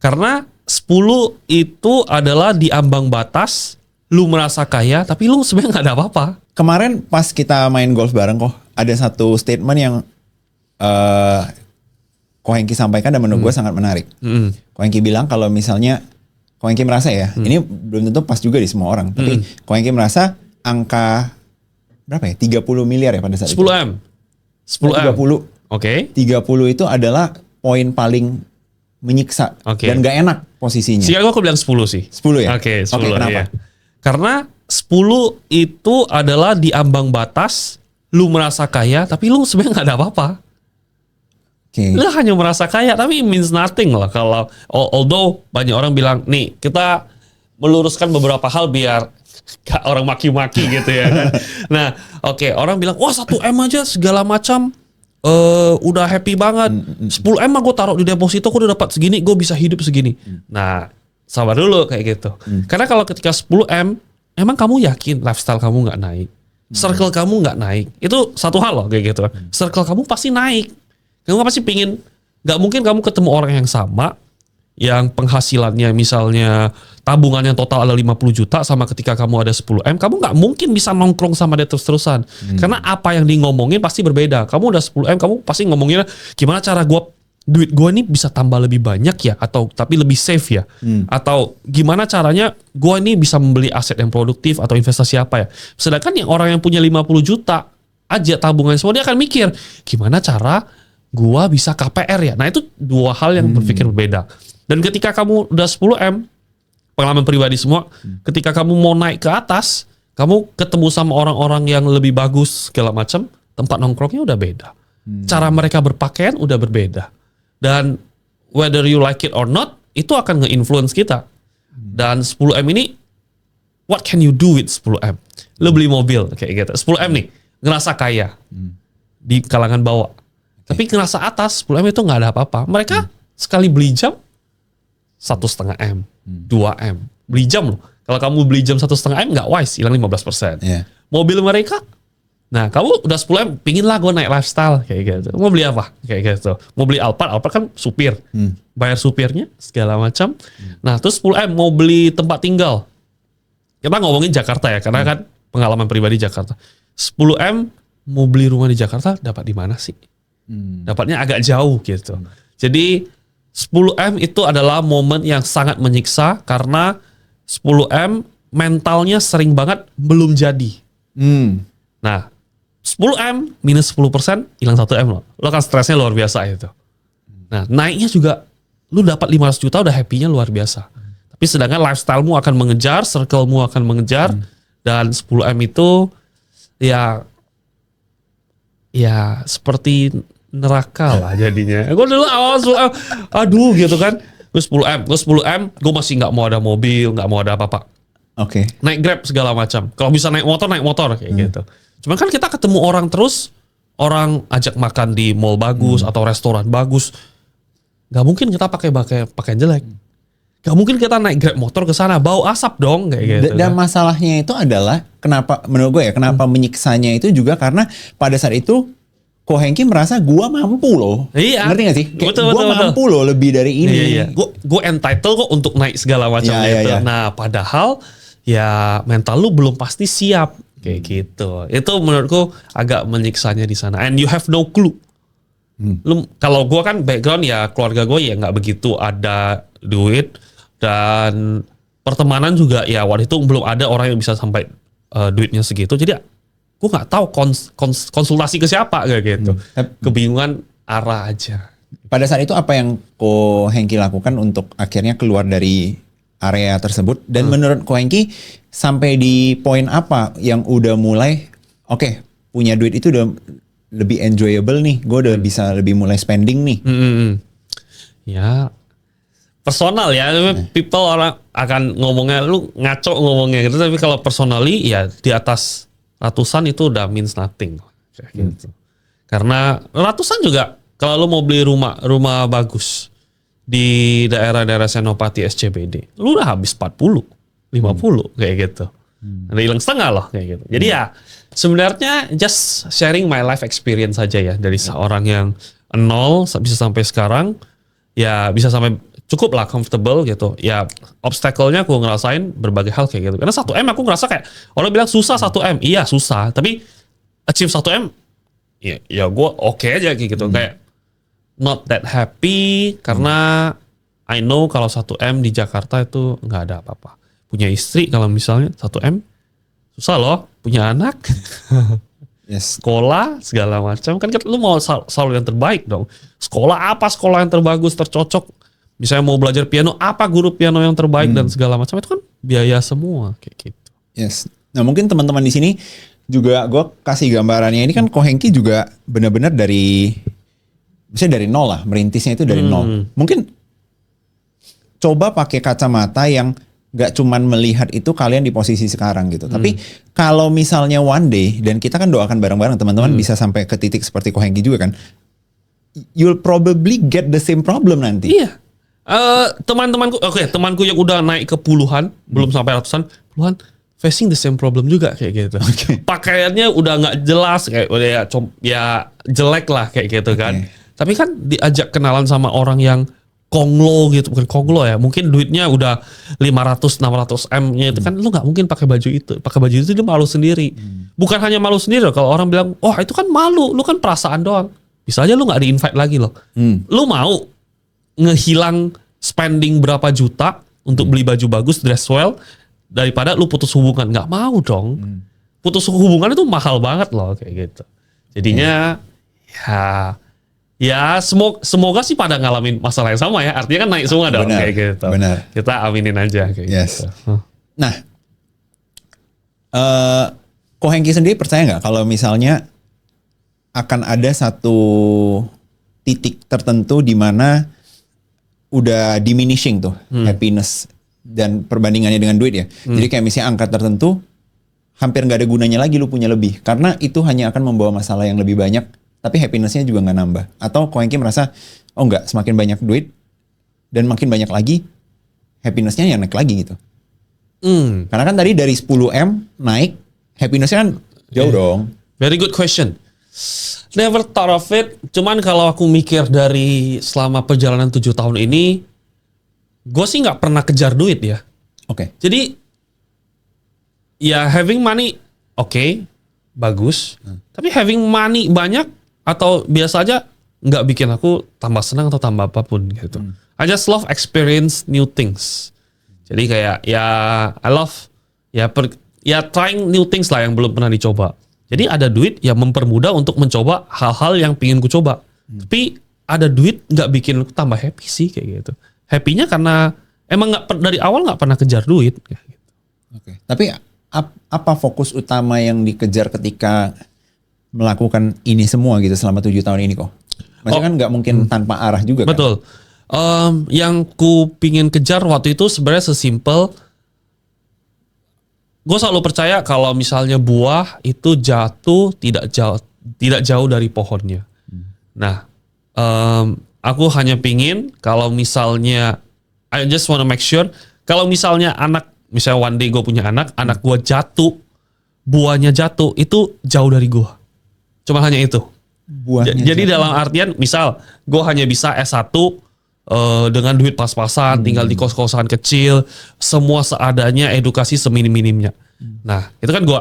Karena 10 itu adalah di ambang batas lu merasa kaya tapi lu sebenarnya nggak ada apa-apa. Kemarin pas kita main golf bareng kok, ada satu statement yang Ko Hengki sampaikan dan menurut gue sangat menarik. Ko Hengki bilang kalau misalnya Ko Hengki merasa ya, ini belum tentu pas juga di semua orang, tapi Ko Hengki merasa angka berapa ya? 30 miliar ya pada saat 10M. 10M. 30. Oke. 30 itu adalah poin paling menyiksa dan gak enak posisinya. Sehingga aku bilang 10 sih. 10 ya? Oke, 10. Kenapa? Iya. Karena 10 itu adalah di ambang batas lu merasa kaya tapi lu sebenarnya nggak ada apa-apa. Lu hanya merasa kaya tapi it means nothing lah. Kalau although banyak orang bilang nih kita meluruskan beberapa hal biar gak orang maki-maki gitu ya kan. Nah, orang bilang wah 1M aja segala macam udah happy banget. 10M mah gue taruh di deposito gue udah dapat segini, gue bisa hidup segini. Nah, sabar dulu kayak gitu. Karena kalau ketika 10M emang kamu yakin lifestyle kamu nggak naik, circle kamu nggak naik, itu satu hal loh kayak gitu. Circle kamu pasti naik. Kamu pasti pingin, nggak mungkin kamu ketemu orang yang sama, yang penghasilannya misalnya tabungannya total ada 50 juta sama ketika kamu ada 10M, kamu nggak mungkin bisa nongkrong sama dia terus-terusan. Karena apa yang di ngomongin pasti berbeda. Kamu udah 10M, kamu pasti ngomonginnya gimana cara duit gue ini bisa tambah lebih banyak ya, atau tapi lebih safe ya, atau gimana caranya gue ini bisa membeli aset yang produktif atau investasi apa ya. Sedangkan yang orang yang punya 50 juta aja tabungan semua, dia akan mikir gimana cara gua bisa KPR ya. Nah itu dua hal yang berpikir berbeda. Dan ketika kamu udah 10M, pengalaman pribadi semua, ketika kamu mau naik ke atas, kamu ketemu sama orang-orang yang lebih bagus segala macam, tempat nongkrongnya udah beda. Cara mereka berpakaian udah berbeda. Dan whether you like it or not, itu akan nge-influence kita. Dan 10M ini, what can you do with 10M? Lo beli mobil kayak gitu. 10M nih, ngerasa kaya di kalangan bawah. Tapi ngerasa atas 10M itu nggak ada apa-apa. Mereka sekali beli jam 1,5M, 2M. Beli jam loh. Kalau kamu beli jam 1,5M nggak wise, hilang 15%. Mobil mereka, nah kamu udah 10M, pingin lah gue naik lifestyle kayak gitu. Mau beli apa? Kayak gitu. Mau beli Alphard kan supir. Bayar supirnya segala macam. Nah terus 10M mau beli tempat tinggal. Kita ngomongin Jakarta ya, karena kan pengalaman pribadi Jakarta. 10M mau beli rumah di Jakarta dapat di mana sih? Dapatnya agak jauh gitu. Jadi 10M itu adalah momen yang sangat menyiksa karena 10M mentalnya sering banget belum jadi. Nah 10M minus 10% hilang 1M loh. Lo kan stresnya luar biasa itu. Nah naiknya juga lu dapat 500 juta udah happy-nya luar biasa. Tapi sedangkan lifestyle-mu akan mengejar, circle-mu akan mengejar, dan 10M itu ya seperti neraka lah jadinya. Gue dulu awal 10M, aduh gitu kan. Gue 10M, gue masih nggak mau ada mobil, nggak mau ada apa-apa. Naik Grab segala macam. Kalau bisa naik motor kayak gitu. Cuman kan kita ketemu orang terus, orang ajak makan di mall bagus atau restoran bagus. Gak mungkin kita pakai pakaian jelek. Gak mungkin kita naik Grab motor ke sana bau asap dong kayak gitu. Dan masalahnya itu adalah kenapa menurut gue ya, kenapa menyiksanya itu juga karena pada saat itu Ko Hengki merasa gua mampu loh. Iya. Ngerti gak sih? Betul, gua mampu loh lebih dari ini. Iya. Gue entitled kok untuk naik segala macam gitu. Nah, padahal ya mental lu belum pasti siap kayak gitu. Itu menurutku agak menyiksanya di sana. And you have no clue. Lu kalau gua kan background ya keluarga gue ya nggak begitu ada duit, dan pertemanan juga ya waktu itu belum ada orang yang bisa sampai duitnya segitu. Jadi gue nggak tahu konsultasi ke siapa kayak gitu. Kebingungan arah aja. Pada saat itu apa yang Ko Hengki lakukan untuk akhirnya keluar dari area tersebut? Dan menurut Ko Hengki sampai di poin apa yang udah mulai punya duit itu udah lebih enjoyable nih, gue udah bisa lebih mulai spending nih. Ya personal ya, people orang akan ngomongnya lu ngaco ngomongnya gitu, tapi kalau personally ya di atas ratusan itu udah means nothing kayak gitu. Karena ratusan juga kalau lu mau beli rumah bagus di daerah-daerah Senopati SCBD, lu udah habis 40, 50 kayak gitu. Ada hilang setengah loh kayak gitu. Jadi ya sebenarnya just sharing my life experience saja ya, dari seorang yang nol bisa sampai sekarang, ya bisa sampai cukup lah comfortable gitu. Ya obstacle-nya aku ngerasain berbagai hal kayak gitu. Karena 1M aku ngerasa kayak orang bilang susah 1M. Iya susah, tapi achieve 1M ya gue oke aja kayak gitu. Kayak not that happy karena I know kalau 1M di Jakarta itu nggak ada apa-apa. Punya istri kalau misalnya 1M susah loh, punya anak. Yes. Sekolah segala macam kan lu mau selalu yang terbaik dong. Sekolah apa sekolah yang terbagus tercocok, misalnya mau belajar piano apa guru piano yang terbaik dan segala macam itu kan biaya semua kayak gitu. Yes. Nah mungkin teman-teman di sini juga gue kasih gambarannya ini kan Ko Hengki juga benar-benar dari misalnya dari nol lah, merintisnya itu dari nol. Mungkin coba pakai kacamata yang gak cuman melihat itu kalian di posisi sekarang gitu. Tapi kalau misalnya one day, dan kita kan doakan bareng-bareng teman-teman bisa sampai ke titik seperti Ko Hengki juga kan, you'll probably get the same problem nanti. Iya. Temanku yang udah naik ke puluhan, belum sampai ratusan, puluhan, facing the same problem juga kayak gitu. Pakaiannya udah nggak jelas, kayak udah ya jelek lah kayak gitu kan. Tapi kan diajak kenalan sama orang yang konglo gitu, bukan konglo ya, mungkin duitnya udah 500-600 M-nya itu kan lu nggak mungkin pakai baju itu. Pakai baju itu dia malu sendiri. Bukan hanya malu sendiri loh, kalau orang bilang, "Oh, itu kan malu, lu kan perasaan doang." Bisa aja lu nggak di-invite lagi loh. Lu mau ngehilang spending berapa juta untuk beli baju bagus, dress well, daripada lu putus hubungan? Nggak mau dong. Putus hubungan itu mahal banget loh kayak gitu. Jadinya ya semoga sih pada ngalamin masalah yang sama ya. Artinya kan naik semua dong kayak gitu. Benar. Kita aminin aja kayak gitu. Nah, Ko Hengki sendiri percaya nggak kalau misalnya akan ada satu titik tertentu di mana udah diminishing tuh happiness dan perbandingannya dengan duit ya. Jadi kayak misalnya angka tertentu hampir nggak ada gunanya lagi lu punya lebih karena itu hanya akan membawa masalah yang lebih banyak. Tapi happiness-nya juga nggak nambah. Atau Ko Hengki merasa, oh nggak, semakin banyak duit dan makin banyak lagi, happiness-nya yang naik lagi gitu. Karena kan tadi dari 10M naik, happiness-nya kan jauh dong. Very good question. Never thought of it. Cuman kalau aku mikir dari selama perjalanan 7 tahun ini, gue sih nggak pernah kejar duit ya. Oke. Jadi, ya having money, oke, bagus. Tapi having money banyak, atau biasa aja nggak bikin aku tambah senang atau tambah apapun gitu. I just love experience new things. Jadi kayak ya I love ya trying new things lah yang belum pernah dicoba. Jadi ada duit yang mempermudah untuk mencoba hal-hal yang pingin ku coba. Tapi ada duit nggak bikin aku tambah happy sih kayak gitu. Happy-nya karena emang dari awal nggak pernah kejar duit. Kayak gitu. Oke. Tapi apa fokus utama yang dikejar ketika melakukan ini semua gitu selama 7 tahun ini kok? Maksudnya kan nggak mungkin tanpa arah juga kan? Betul. Yang ku pingin kejar waktu itu sebenarnya sesimpel, gue selalu percaya kalau misalnya buah itu jatuh tidak jauh dari pohonnya. Nah, aku hanya pingin kalau misalnya I just wanna make sure kalau misalnya misalnya one day gue punya anak gue jatuh, buahnya jatuh itu jauh dari gue. Cuma hanya itu. Jadi dalam artian misal gue hanya bisa S1 dengan duit pas-pasan, tinggal di kos-kosan kecil, semua seadanya, edukasi seminim-minimnya. Nah itu kan gue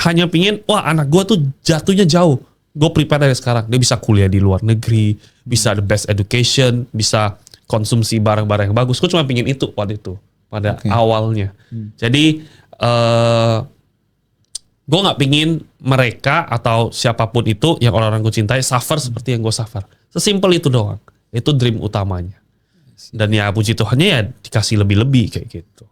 hanya pingin, wah anak gue tuh jatuhnya jauh. Gue prepare dari sekarang. Dia bisa kuliah di luar negeri, bisa the best education, bisa konsumsi barang-barang yang bagus. Gue cuma pingin itu waktu itu. Pada awalnya. Jadi gue gak pingin mereka atau siapapun itu yang orang-orang gue cintai suffer seperti yang gue suffer. Sesimpel itu doang. Itu dream utamanya. Dan ya puji Tuhannya ya dikasih lebih-lebih kayak gitu.